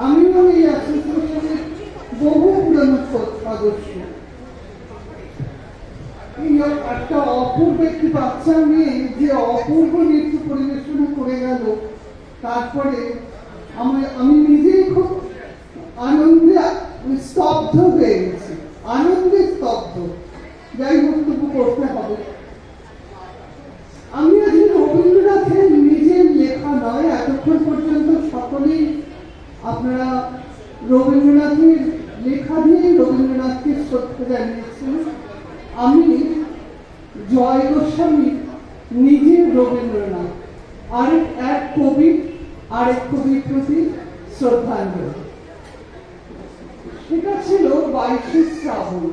আমিও এই অ্যাসোসিয়েশনের বহু পুরনো সদস্য। এই একটা অপূর্ব একটি বাচ্চা মেয়ে যে অপূর্ব নৃত্য পরিবেশনা করে গেল, তারপরে আমি নিজেই খুব আনন্দে স্তব্ধ হয়ে গেছি, আনন্দে স্তব্ধ। যাই বক্তব্য করতে হবে। আমি আজ রবীন্দ্রনাথের নিজের লেখা নয়, এতক্ষণ পর্যন্ত সকলেই আপনারা রবীন্দ্রনাথের লেখা দিয়ে রবীন্দ্রনাথকে শ্রদ্ধা জানিয়েছেন। আমি জয় গোস্বামী নিজের রবীন্দ্রনাথ, এক কবির প্রতি শ্রদ্ধাঞ্জলি। সেটা ছিল 22শে শ্রাবণ।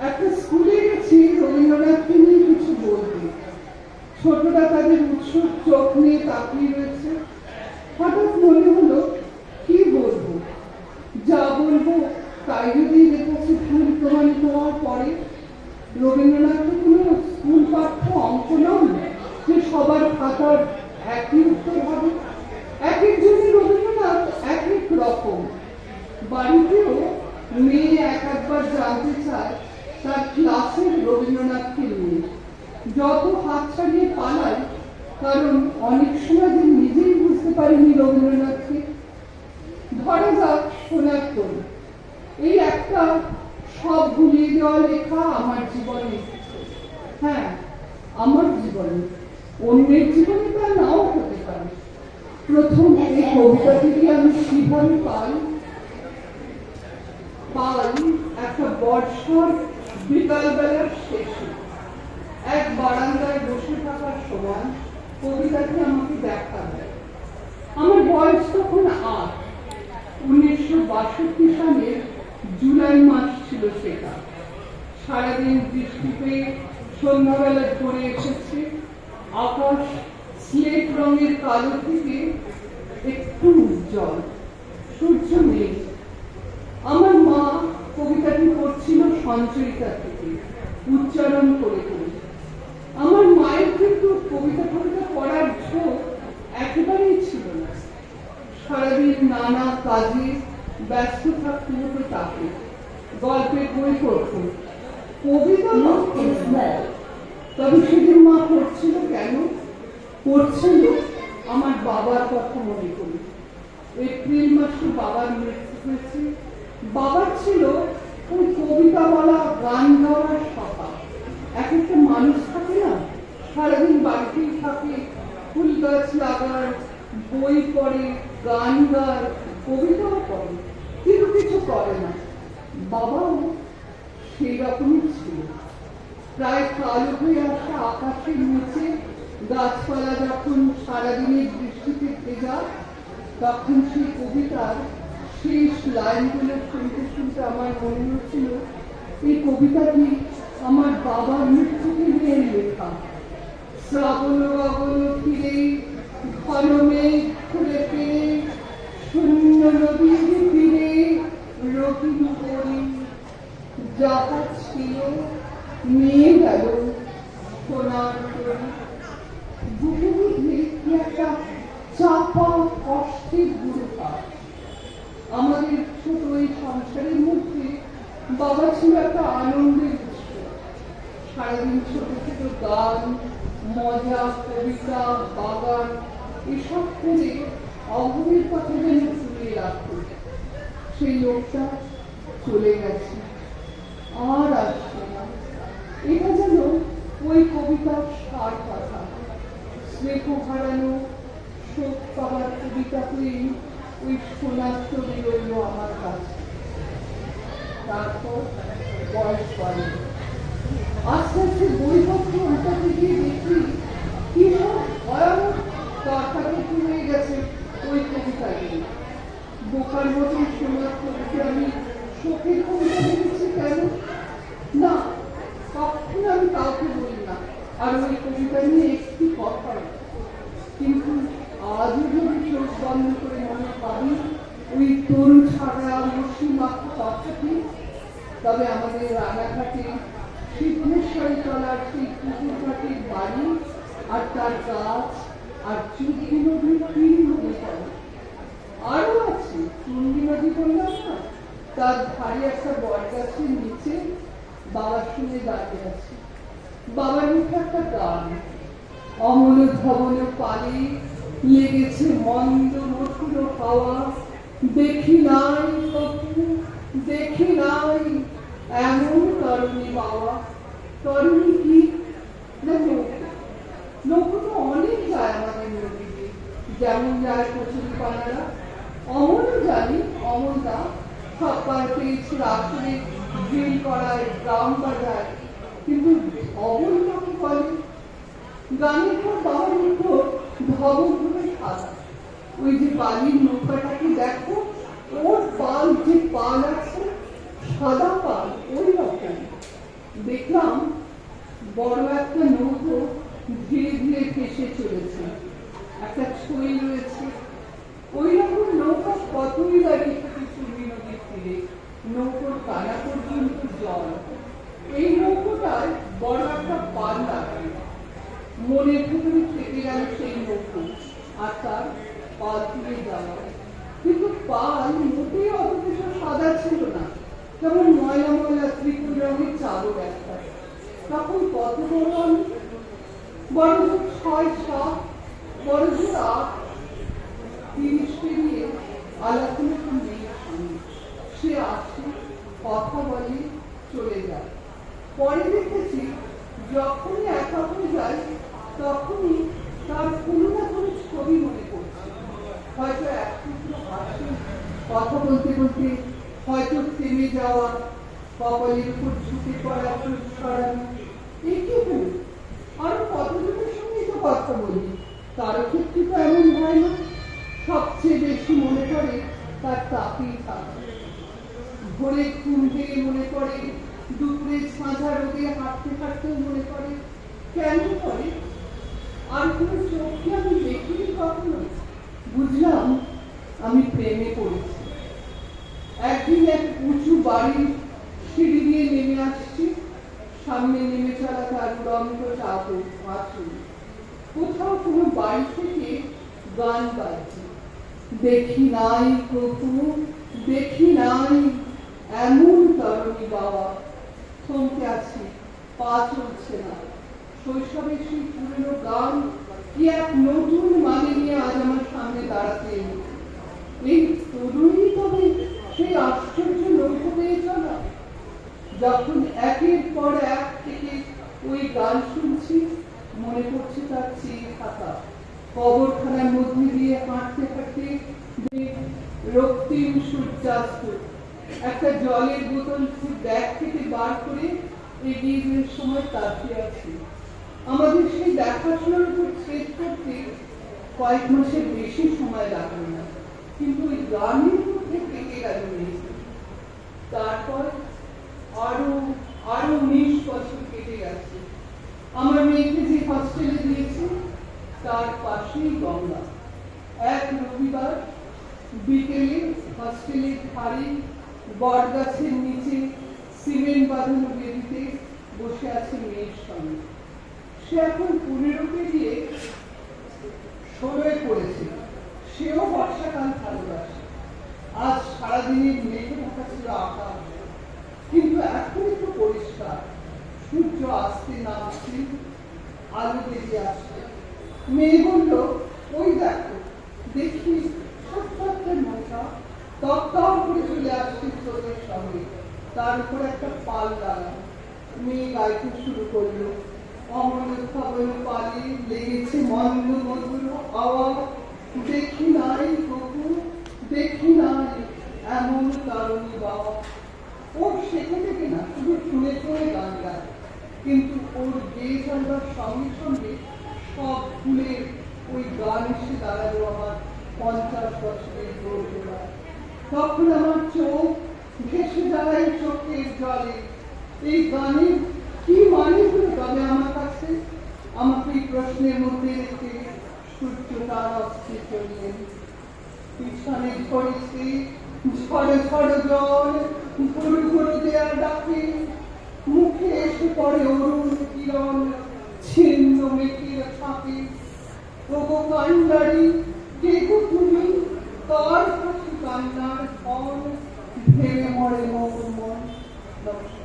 একটা স্কুলে গেছি রবীন্দ্রনাথকে নিয়ে কিছু বলতে। ছোটরা তাদের উৎসুক চোখ নিয়ে তাকিয়ে রয়েছে। হঠাৎ মনে হলো কি বলবো, যা বলবো তাই যদি লেখাছি ভুল প্রমাণিত হওয়ার পরে। রবীন্দ্রনাথ তো কোনো স্কুল পাঠ্য অঙ্ক নন যে সবার খাতার একই উত্তর হবে। এক একজনের রবীন্দ্রনাথ এক এক রকম। বাড়িতেও মেয়ে একবার জানতে চায় তার ক্লাসের রবীন্দ্রনাথকে নিয়ে। যত হাত ছাড়িয়ে পালাই, কারণ অনেক সময় যে নিজেই বুঝতে পারিনি রবীন্দ্রনাথকে। ধরা যাক সোনার তরী, এই একটা সব ভুলিয়ে দেওয়া লেখা আমার জীবনে। হ্যাঁ, আমার জীবনে, অন্যের জীবনে তা নাও হতে পারে। প্রথম এই কবিতাটিকে আমি কিভাবে পাই একটা বর্ষার বিকালবেলার শেষে এক বারান্দায় বসে থাকার সময় কবিতাটি আমাকে দেখা দেয়। আমার বয়স তখন 8। 1962 সালের জুলাই মাস ছিল সেটা। সারাদিন বৃষ্টিতে সন্ধ্যাবেলা পড়ে এসেছে। আকাশ স্লেট রঙের কালো থেকে একটু উজ্জ্বল, সূর্য নেই। আমার মা কবিতাটি পড়ছিল সঞ্চয়িতা থেকে, উচ্চারণ করে করে। আমার মায়ের কিন্তু কবিতা পড়ার ঝোঁক একেবারেই ছিল না। সারাদিন নানা কাজে ব্যস্ত থাকতে হতো তাকে। গল্পের বই পড়ত, কবিতা তবে সেদিন মা পড়ছিল কেন? পড়ছিল আমার বাবার কথা মনে করি। এপ্রিল মাসে বাবার মৃত্যু হয়েছে। বাবার ছিল ওই কবিতা বলা, গান গাওয়ার সভা। এক একটা মানুষ থাকে না, সারাদিন বাড়িতেই থাকে, ফুল গাছ লাগার, বই পড়ে, গান গায়, কবিতাও পড়ে, কিন্তু কিছু করে না। বাবাও সেই রকমই ছিল। প্রায় কালো হয়ে আসা আকাশের নিচে গাছপালা যখন সারাদিনের বৃষ্টিতে ভেজা, তখন সেই কবিতার শেষ লাইনগুলো শুনতে শুনতে আমার মনে হচ্ছিল এই কবিতাটি আমার বাবার মৃত্যুকে নিয়ে লেখা। শ্রাবণ আগল ফিরে, ঘন মেঘ খুলে ফিরে, শূন্য নদীর তীরে রহিম করি, যাহা ছিল নিয়ে গেল সোনার তরী। বুকে বুঝে কি একটা চাপা কষ্টের গুরুভার। আমাদের ছোট এই সংসারের মধ্যে বাবা ছিল একটা আনন্দের উৎস। সারাদিন ছোট ছোট গান, মজা, কবিতা, বাগান এসব করে অভাবের কথা যেন ভুলিয়ে রাখত। সেই লোকটা চলে গেছে, আর আসছে না। এটা যেন ওই কবিতার সার কথা। স্নেহ হারানো, শোক পাওয়ার কবিতাতেই ওই সোনার তরী রইল আমার কাছে। তারপর বয়স বাড়ে, আস্তে আস্তে বইপত্র উল্টাতে গিয়ে দেখি কি সব ভয়ানক কাটাকাটি হয়ে গেছে ওই কবিতাকে। বোকার মতন সোনার তরীকে আমি শোকের কবিতা দেখেছি কেন? না, কখনো আমি কাউকে বলি না আর ওই কবিতা নিয়ে একটি কথা। কিন্তু আজও যদি চোখ বন্ধ করে মনে পারি ওই তরু ছাড়া মসি মাখা কথাটি, তবে আমাদের রানাঘাটে সিদ্ধেশ্বরী তলার সেই পুকুর ঘাটের বাড়ি আর তার গাছ আর চুক্তি নদীর তীর মনে পড়ে। আরো আছে বললাম না, তার ধারে একটা বট গাছের নিচে বাবার সঙ্গে দাঁড়িয়ে আছে। বাবার মুখে একটা গান, অমল ধবল পালে লেগেছে মন্দ মধুর হাওয়া, দেখি নাই কখনো, দেখি নাই এমন তরুণী বাবা। তরুণী কি না, নৌকা। নৌকো তো অনেক যায় আমাদের নদীতে, যেমন যায় কচুরি পানারা। অমলও জানি, অমলদা সব পেয়েছে আসলে ড্রিল করায়, গ্রাউন্ড বাজায়, কিন্তু অমল কাকে বলে? গানের পর বাবার মুখো ধবল ধরে সাদা। ওই যে বালির নৌকাটাকে দেখো, ওর পাল, যে পাল আছে সাদা পাল, ওই রকম। দেখলাম বড় একটা নৌকো ধীরে ধীরে ভেসে চলেছে, একটা ছই রয়েছে। ওই রকম নৌকা কতই দাঁড়িয়ে থাকে চুরি নদীর তীরে, নৌকোর কানা পর্যন্ত জল। এই নৌকোটায় বড় একটা পাল লাগে, মনের ভেতরে থেকে গেল সেই নৌকো আর তার পাল তুলে যাওয়া। কিন্তু পাল মোটেই অথচ সাদা ছিল না, যেমন ময়লা ময়লা ত্রিপুর রঙের চাদর একটা। তখন কত বড় আমি, বড় জোর ৬-৭, বড় জোর ৮, ৩০ পেরিয়ে আলাপনা মেয়ের সঙ্গে সে আসে, কথা বলে, চলে যায়। পরে দেখেছি যখনই একা হয়ে যায় তখনই তার কোনো না কোনো ছবি মনে পড়ছে। হয়তো এক টুকরো হাসি, কথা বলতে বলতে হয়তো থেমে যাওয়া, কপালের উপর ঝুঁকে পড়া সরানো। এই কি হল? আরো কতজনের সঙ্গে তো কথা বলি, কারো ক্ষেত্রে তো এমন হয় না। সবচেয়ে বেশি মনে পড়ে তার তাকেই থাকা। ভোরে ঘুম থেকে মনে পড়ে, দুপুরে ছাঁঝা রোদে হাঁটতে হাঁটতেও মনে পড়ে। কেন পড়ে? আর কোনো চোখে আমি দেখিনি কখনো। বুঝলাম আমি প্রেমে পড়েছি। একদিন এক উঁচু বাড়ির সিঁড়ি দিয়ে নেমে আসছি, সামনে নেমে চলা তার উড়ন্ত চাদর আঁচল। কোথাও কোনো বাড়ি থেকে গান বাজছে, দেখি নাই প্রভু, দেখি নাই এমন তরুণী বাবা। থমকে আছি, পা চলছে না। শৈশবের সেই পুরনো গান কি এক নতুন মানে নিয়ে আজ আমার সামনে দাঁড়াতে এলো। এই তরুণী তবে সেই আশ্চর্য নৌকো পেয়ে চলা। যখন একের পর এক থেকে ওই গান শুনছি, মনে পড়ছে তার চেয়ে থাকা কবরখানার মধ্যে দিয়ে হাঁটতে হাঁটতে রক্তিম সূর্যাস্ত। একটা জলের বোতল ব্যাগ থেকে বার করে এগিয়ে যাওয়ার সময় তাকিয়ে আছি। আমাদের সেই দেখাশোনার উপর ছেদ করতে কয়েক মাসের বেশি সময় লাগবে না, কিন্তু ওই গানের মধ্যে থেকে গেল। তারপর আরো আরো 19 বছর কেটে গেছে। আমার মেয়েকে যে হস্টেলে দিয়েছে তার পাশেই গঙ্গা। এক রবিবার বিকেলে হস্টেলের ধারে বট গাছের নিচে সিমেন্ট বাঁধানো বেদিতে বসে আছে মেয়ের সঙ্গে। সে এখন 15 পেরিয়ে 16 পড়েছে। সেও বর্ষাকাল ভালোবাসে। আজ সারাদিনের মেঘে ঢাকা ছিল আকাশ, কিন্তু এখন একটু পরিষ্কার। সূর্য আসতে নামছে, আলো বেরিয়ে আসছে। মেয়ে বলল, ওই দেখো, দেখি ছোট্ট একটা নৌকা তপ্তাও করে চলে আসছে স্রোতের সঙ্গে, তার উপর একটা পাল লাগানো। মেয়ে গাইতে শুরু করলো, অমল খবর পালে লেগেছে মন্দ মধুর আওয়াজ, দেখি নাই প্রভু, দেখি নাই এমন তরুণী বাবা। ওর শেখে থেকে না, শুধু শুনে শুনে গান গায়, কিন্তু ওর গেয়ে চলবার সঙ্গে সঙ্গে সব ভুলে ওই গান এসে দাঁড়ালো আমার 50 বছরের দোরগোড়ায়। তখন আমার চোখ ভেসে দাঁড়ায় চোখের জলে। এই গানের কি মানে হলো তবে আমার কাছে? আমাকে এই প্রশ্নের মধ্যে রেখে সূর্য তার অস্তে চললেন। পিছনে ঝরেছে ঝড় ঝড় জল, ঘুরু ঘুরু দেয়া ডাকে, মুখে এসে পড়ে অরুণ কিরণ, ছিন্ন মেঘের ছাপে। ওগো কান্ডারি, কে গো তুমি? কার কাছে কান্নার ফল? ভেঙে মরে মন নমস্কার।